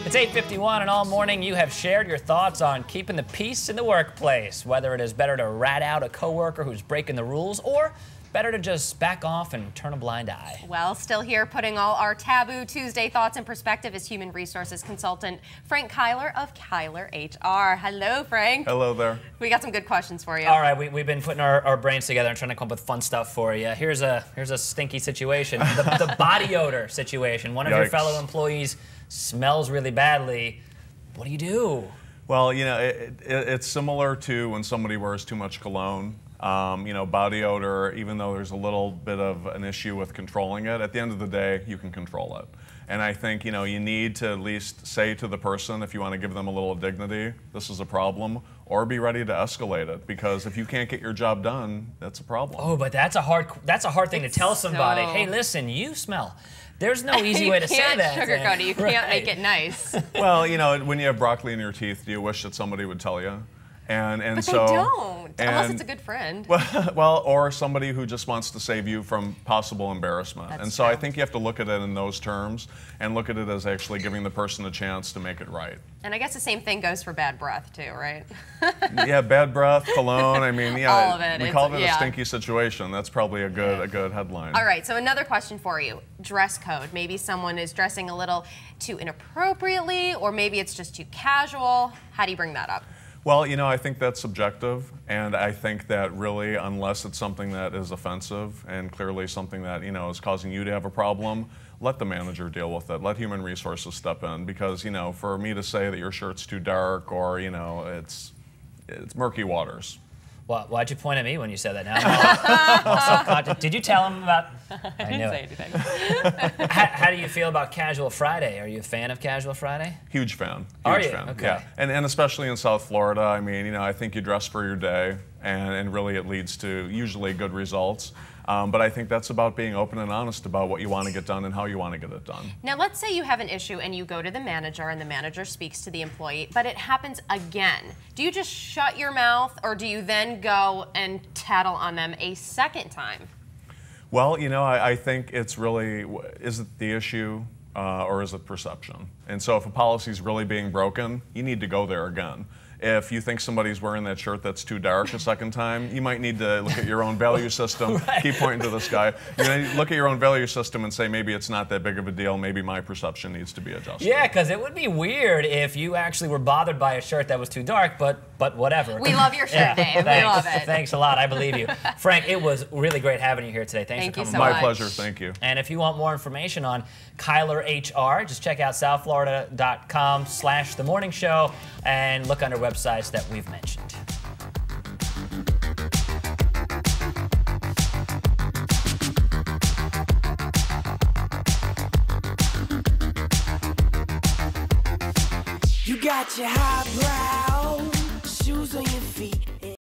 It's 8:51, and all morning you have shared your thoughts on keeping the peace in the workplace, whether it is better to rat out a coworker who's breaking the rules or better to just back off and turn a blind eye. Well, still here putting all our Taboo Tuesday thoughts in perspective is human resources consultant Frank Kyler of Kyler HR. Hello, Frank. Hello there. We got some good questions for you. All right, we've been putting our brains together and trying to come up with fun stuff for you. Here's a stinky situation, the body odor situation. One of your fellow employees smells really badly. What do you do? Well, you know, it's similar to when somebody wears too much cologne. You know, body odor, even though there's a little bit of an issue with controlling it, at the end of the day, you can control it. And I think, you know, you need to at least say to the person, if you want to give them a little dignity, this is a problem, or be ready to escalate it. Because if you can't get your job done, that's a problem. Oh, but that's a hard thing to tell somebody. Hey, listen, you smell. There's no easy way to say that. You can't sugarcoat it. You can't make it nice. Well, you know, when you have broccoli in your teeth, do you wish that somebody would tell you? But so, they don't, unless it's a good friend. Well, or somebody who just wants to save you from possible embarrassment. That's so true. I think you have to look at it in those terms and look at it as actually giving the person a chance to make it right. And I guess the same thing goes for bad breath too, right? Yeah, bad breath, cologne. I mean, yeah, all of it. We call it a stinky situation. That's probably a good headline. All right, so another question for you: dress code. Maybe someone is dressing a little too inappropriately, or maybe it's just too casual. How do you bring that up? Well, you know, I think that's subjective, and I think that really, unless it's something that is offensive and clearly something that, you know, is causing you to have a problem, let the manager deal with it. Let human resources step in, because, you know, for me to say that your shirt's too dark or, you know, it's murky waters. Well, why'd you point at me when you said that? Now I'm all self-conscious. Did you tell him about? I didn't say anything. How do you feel about Casual Friday? Are you a fan of Casual Friday? Huge fan. Are Huge you? fan. Okay. Yeah, and especially in South Florida. I mean, you know, I think you dress for your day, and really it leads to usually good results. But I think that's about being open and honest about what you want to get done and how you want to get it done. Now, let's say you have an issue and you go to the manager and the manager speaks to the employee, but it happens again. Do you just shut your mouth, or do you then go and tattle on them a second time? Well, you know, I think it's really, is it the issue or is it perception? And so if a policy is really being broken, you need to go there again. If you think somebody's wearing that shirt that's too dark a second time, you might need to look at your own value system. Right. Keep pointing to this guy. You know, look at your own value system and say, maybe it's not that big of a deal. Maybe my perception needs to be adjusted. Yeah, because it would be weird if you actually were bothered by a shirt that was too dark, but whatever. We love your shirt, Dave. Thanks. We love it. Thanks a lot. I believe you. Frank, it was really great having you here today. Thanks for coming. Thank you so much. My pleasure. Thank you. And if you want more information on Kyler HR, just check out southflorida.com/themorningshow and look under websites that we've mentioned. You got your highbrow shoes on your feet.